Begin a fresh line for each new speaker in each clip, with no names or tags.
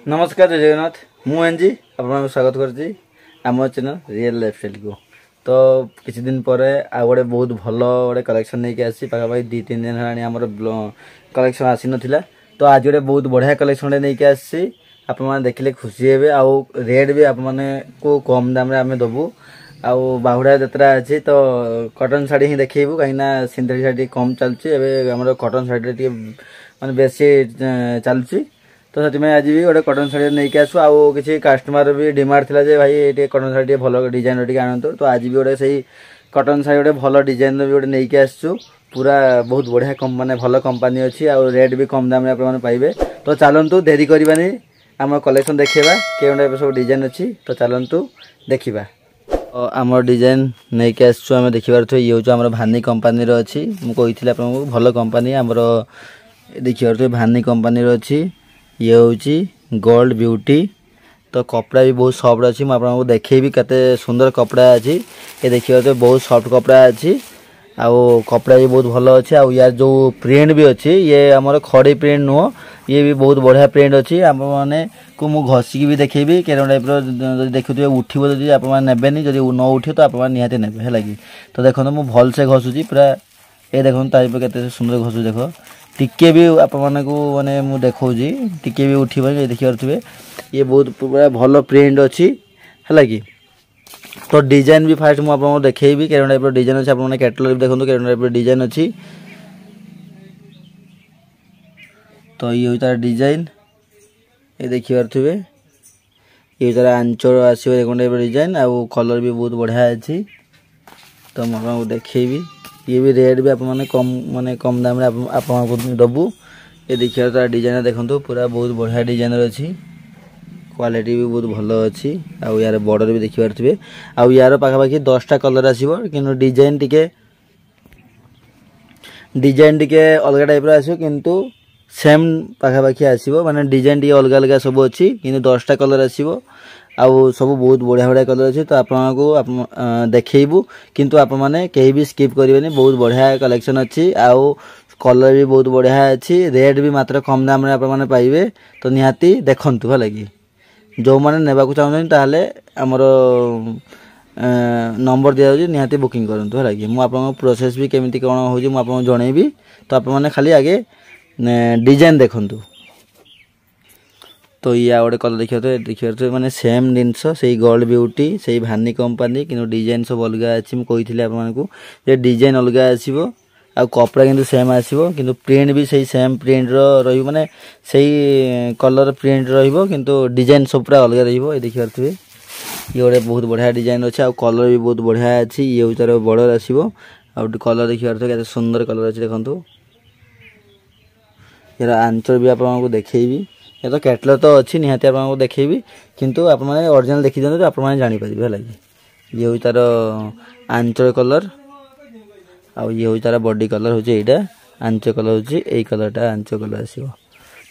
नमस्कार जय जगन्नाथ मु एनजी आपको स्वागत करছি आम चैनल रियल लाइफस्टाइल को। तो किसी दिन पर आ गोटे बहुत भल गोटे कलेक्शन नहीं आसी पाखापाखि 2-3 दिन आम कलेक्शन आसी नाला। तो आज गोटे बहुत बढ़िया कलेक्शन नहीं आसी आप देखिले खुशी हे आउ रेट भी आप को कम दाम आम दबू आउ बाहुड़ा जतरा अच्छी तो कटन शाढ़ी ही देखू कहीं सिंथेटिक शाढ़ी कम चलती आम कटन शाढ़ी माने बेसी चलुची। तो से आज भी गोटे कटन शाढ़ी नहीं आसू आउ किसी कस्टमर भी डिमांड थिला जे भाई ये कटन शाढ़ी भल डिजाइन टी आनतु। तो आज भी गोटे सही कटन शाढ़ी गोटे भल डिजाइन भी गोटे नहीं आसू पूरा बहुत बढ़िया माने भल कंपनी अच्छी आउ रेट भी कम दाम आप पाइबे। तो चलतु देरी करवानी आम कलेक्शन देखा के सब डिजाइन अच्छी। तो चलतु देखा आम डिजाइन नहीं के आसु आम देखिए ये हूँ आम भानी कंपनी अच्छी मुझे आपको भल कंपनी आमर देखिए भानी कंपनी अच्छी ये हूँ गोल्ड ब्यूटी। तो कपड़ा भी बहुत सॉफ्ट अच्छी मुझे देखेबी केते सुंदर कपड़ा अच्छी ये देखिए बहुत सॉफ्ट कपड़ा अच्छी आउ कपड़ा भी बहुत भल अच्छे आउ यार जो प्रिंट भी अच्छी ये आमर खड़ी प्रिंट नुह ये भी बहुत बढ़िया प्रिंट अच्छी आप मैंने को मु घसिकी भी देखेबी के टाइप देखुए उठो जब आप नेबेनि जब न उठे तो आप निहाती ने है। तो देखो मुझे भल से घसुची पूरा ये देखो तारीफ के सुंदर घसु देख टिके भी आप माने मुझे देखी टिके भी उठे देखिए ये बहुत पूरा भल प्रिंट अच्छी है कि। तो डिजाइन भी फास्ट मुझे देखेबी के टाइप डिजाइन अच्छे आप कैटलॉग भी देखो के टाइप डिजाइन अच्छी। तो ये हूँ तार डिजाइन ये देखिए ये तार आंचल आसो टाइप डिजाइन आउ कलर भी बहुत बढ़िया अच्छी। तो मुझे देखेबी ये भी रेट भी आप माने कम दाम आप दबू ये देखिए तार डिजाइन देखो पूरा बहुत बढ़िया डिजाइन अच्छी क्वालिटी भी बहुत भल अच्छी आउ यार बॉर्डर भी देखिए आउ यार पाखापाखि 10टा कलर आसो कि डिजाइन टिके अलग टाइप आसो किंतु सेम पाखापाखि आसो माने डिजाइन टी अलग अलग सब अच्छी कि 10टा कलर आसो आउ सब बहुत बढ़िया बढ़िया कलर अच्छे। तो आपको देखू किंतु आप मैंने कहीं भी स्किप करेंगे बहुत बढ़िया कलेक्शन अच्छी आउ कलर भी बहुत बढ़िया अच्छी रेट भी मात्र कम दाम आप पाइबे। तो निहाती देखंतु है कि जो मैंने नेबाकू चाहते ताहले आमर नंबर दिया निहाती बुकिंग करूँ है कि मुझे प्रोसेस भी केमी कौन हो जनइबी। तो आप मैंने खाली आगे डिजाइन देखंतु। तो ये गोटे कलर देखिए माने सेम जिनस से गोल्ड ब्यूटी से भानी कंपनी कि डिजाइन सब अलग अच्छी मुझे आपको डिजाइन अलग आसो आ कपड़ा किंतु सेम आसो किंतु प्रिंट भी सही सेम प्रिंट रही माने सही कलर प्रिंट किंतु डिजाइन सब पूरा अलग रही देखिए ये गोटे बहुत बढ़िया डिजाइन अच्छे आ कलर भी बहुत बढ़िया अच्छी ये हूँ तार बॉर्डर आसो आ कलर देखिए सुंदर कलर अच्छे देखो यार आंचल भी आपको देखेबी ये तो कैटलॉग तो अच्छी निहाती आपको देखेबी किंतु आप ओरिजिनल देखी दिखाते आप जानीपर है कि ये हूँ तार आंचल कलर आउ ये हूँ तार बॉडी कलर हूँ यहाँ आंचल कलर हूँ यही कलरटा आंचल कलर आसो।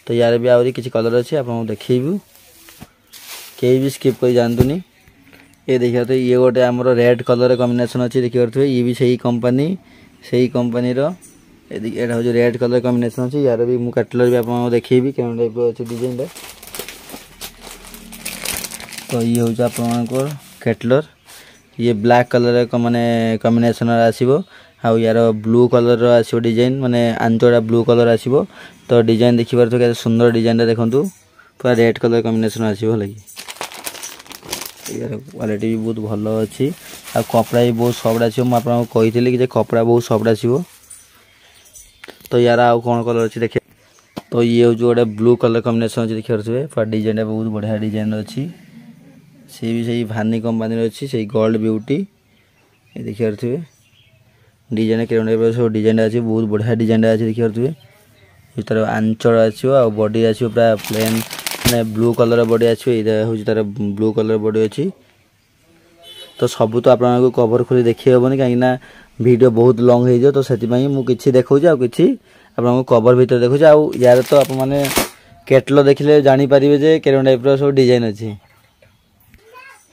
तो यार भी आहरी किसी कलर अच्छे आपको देखेबू कहीं भी स्किप कर जानतुनी ये देखिए ये गोटे आमर रेड कलर कॉम्बिनेशन अच्छी देखिए ये भी सही कंपनी यहाँ हूँ रेड कलर कॉम्बिनेशन अच्छी यार भी मुझे कैटलॉग भी आपको देखेबी क्या टाइप अच्छे डिजाइन। तो ये हूँ आप कैटलॉग ये ब्लैक कलर माने कॉम्बिनेशन आसो आउ यार ब्लू कलर आसो डिजाइन माने आंचटा ब्लू कलर आसो। तो डिजाइन देखिए तो सुंदर डिजाइन देखु पूरा रेड कलर कॉम्बिनेशन आसो है कि यार क्वालिटी भी बहुत भल अच्छी आ कपड़ा भी बहुत सफ्ट आसो मुझे कही कि कपड़ा बहुत सफ्ट आसो। तो यार आउ कौन कलर अच्छी देखिए तो ये हूँ गोटे ब्लू कलर कॉम्बिनेशन अच्छी देखिए पूरा डिजाइन बहुत बढ़िया डिजाइन अच्छी सी भी सही भानी कंपनी अच्छी से गोल्ड ब्यूटी ये देखिए डिजाइन के सब डिजाइन अच्छी बहुत बढ़िया डिजाइन अच्छी देखिए तार आंचल आसो आ बॉडी आसो पूरा प्लेन मैंने ब्लू कलर बॉडी आसो ये हूँ तार ब्लू कलर बॉडी अच्छी। तो सबू तो आपको कवर खोली देखी हेनी कहीं वीडियो बहुत लॉन्ग हो तो से मुझे देखा कि आपको कवर भर देखुचे आउ यार तो आप मैंने कैटलॉग देखिले जानीपारे जे के टाइप सब डिजाइन अच्छी।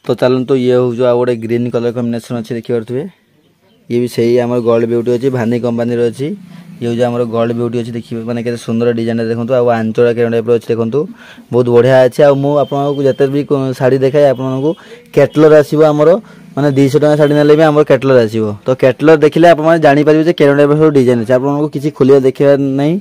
तो चलते ये हूँ जो गोटे ग्रीन कलर कॉम्बिनेशन अच्छी देखिए ये भी सही आम गोल्ड ब्यूटी अच्छी भानी कंपनी अच्छी ये हूँ आम गोल्ड ब्यूटी अच्छी देखिए मैंने केते सुंदर डिजाइन देखो आ आंचल के टाइप अच्छे देखो बहुत बढ़िया अच्छे आपको जिते भी शाढ़ी देखाए आपको कैटलर आसो आमर मैंने 200 टका शाढ़ी ना भी आम कैटलर आसो तो कैटलर देखिले आप जापर के टाइप सब डिजाइन अच्छे आपको किसी खोलिया देखा नहीं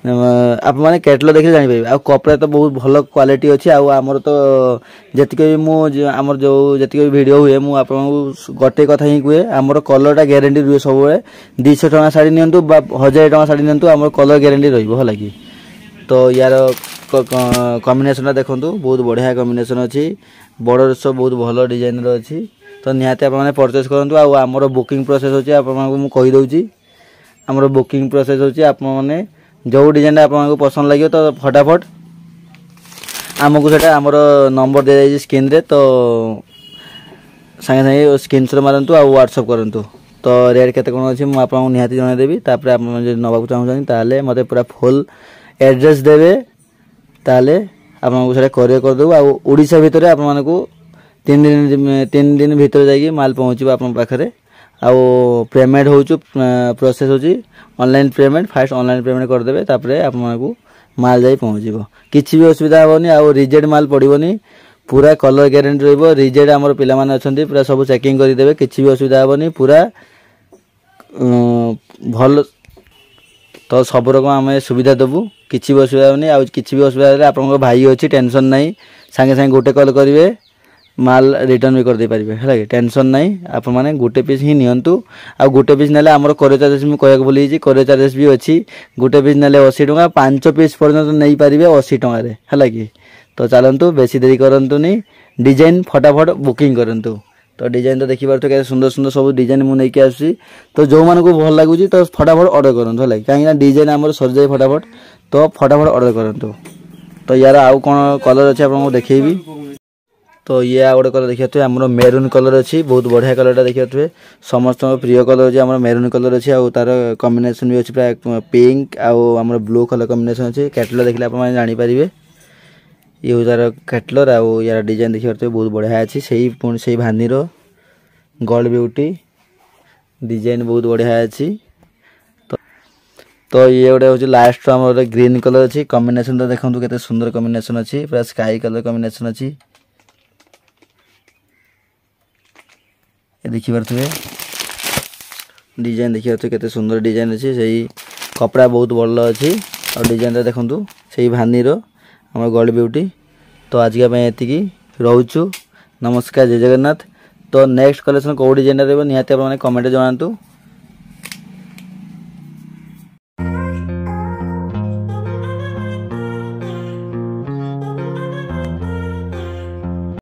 आप मैंने कैटलर देखिए जापर आ कपड़ा तो बहुत भल क्वालिटी अच्छी आमर तो जी मुझे जो जी भिडियो हुए मुझे गोटे कथा ही कहे आमर कलरटा ग्यारंटी रुए सब 200 टका शाढ़ी नि 1000 टका शाढ़ी नि आम कलर ग्यारंटी रहा कि तो यार कॉम्बिनेशन देखो बहुत बढ़िया कॉम्बिनेशन अच्छी बॉर्डर सब बहुत भल डिजाइन अच्छी तो निहाती आप परचेस करूँ आमर बुकिंग प्रोसेस अच्छी आपदे आमर बुकिंग प्रोसेस अच्छी आपने जो डिजाइन आपको पसंद लगे तो फटाफट आमको से आमर नंबर दे जाइए स्क्रीन रे तो सागे सागे स्क्रीनशॉट मारतु आ व्हाट्सएप करंतु तो रेट केते कोन अछि मु आपन निहाती जणा देबी तापर आप जे नबाकू चाहू ताले मते पूरा फुल एड्रेस देबे ताले आपन से कोरियर कर देबो आ ओडिसा भीतर आपन मानको 3 दिन भीतर जाई माल पहुंचबो आपन पाखरे आ पेमेंट हो प्रोसेस होची online payment fast online payment कर देबे तापर आपन मानको माल जाई पहुंचबो किछि भी असुविधा होनी आ रिजेक्ट माल पड़िबोनी पूरा कलर ग्यारंटी रहिबो रिजेक्ट हमर पिला माने अछंती पूरा सब चेकिंग करि देबे किछि भी असुविधा होनी पूरा भल तो सब रकम आम सुविधा देबू किछि भी असुविधा होनी आ किछि भी असुविधा हेले आपन भाई अछि टेंशन नहीं संगे संगे गोटे कॉल करिवे माल रिटर्न भी कर दे पारिबे हैला कि टेंशन नहीं आप माने गोटे पीस ही नियंतु आ गोटे पीस नेले हमर कोरियर चार्जेस मु कहया बोली छी कोरियर चार्जेस भी अछि गोटे पीस नेले 80 टका 5 पीस पर्यंत नहीं पारिबे 80 टका रे हैला कि तो चलंतु बेसी देरी करंतु नहीं डिजाइन फटाफट बुकिंग करंतु तो डिजाइन तो देखि पारतो के सुंदर सुंदर सब डिजाइन मु नै के आसी तो जो मानको भल लागु छी तो फटाफट ऑर्डर करंतु हैला काहे ना डिजाइन हमर सर जाय फटाफट तो फटाफट ऑर्डर करंतु तो यार आउ कोन कलर अछि आपन को देखेबी तो ये आ गोटे कलर देखिए आम मेरून कलर अच्छी बहुत बढ़िया कलरटा देखिए समस्त प्रिय कलर अच्छी आम मेरून कलर अच्छी आ तार कॉम्बिनेशन भी अच्छी प्राय पिंक आम ब्लू कलर कॉम्बिनेशन अच्छी कैटलर देखिए आप जानीपर ये हूँ तार कैटलर आउ यार डिजाइन देखिए बहुत बढ़िया अच्छी से भानी गोल्ड ब्यूटी डिजाइन बहुत बढ़िया अच्छी तो ये गोटे हूँ लास्ट आम ग्रीन कलर अच्छी कॉम्बिनेशन तो देखो केते सुंदर कॉम्बिनेशन अच्छी पूरा स्काई कलर कॉम्बिनेशन अच्छी देखी पारे डिजाइन देखिए केते सुंदर डिजाइन अच्छी से कपड़ा बहुत भल अच्छी और डिजाइन देखु से भानी आम गोल्ड ब्यूटी तो आज ये रोचु नमस्कार जय जगन्नाथ तो नेक्स्ट कलेक्शन कौ डिजाइन निहाती आप कमेंट जनातु।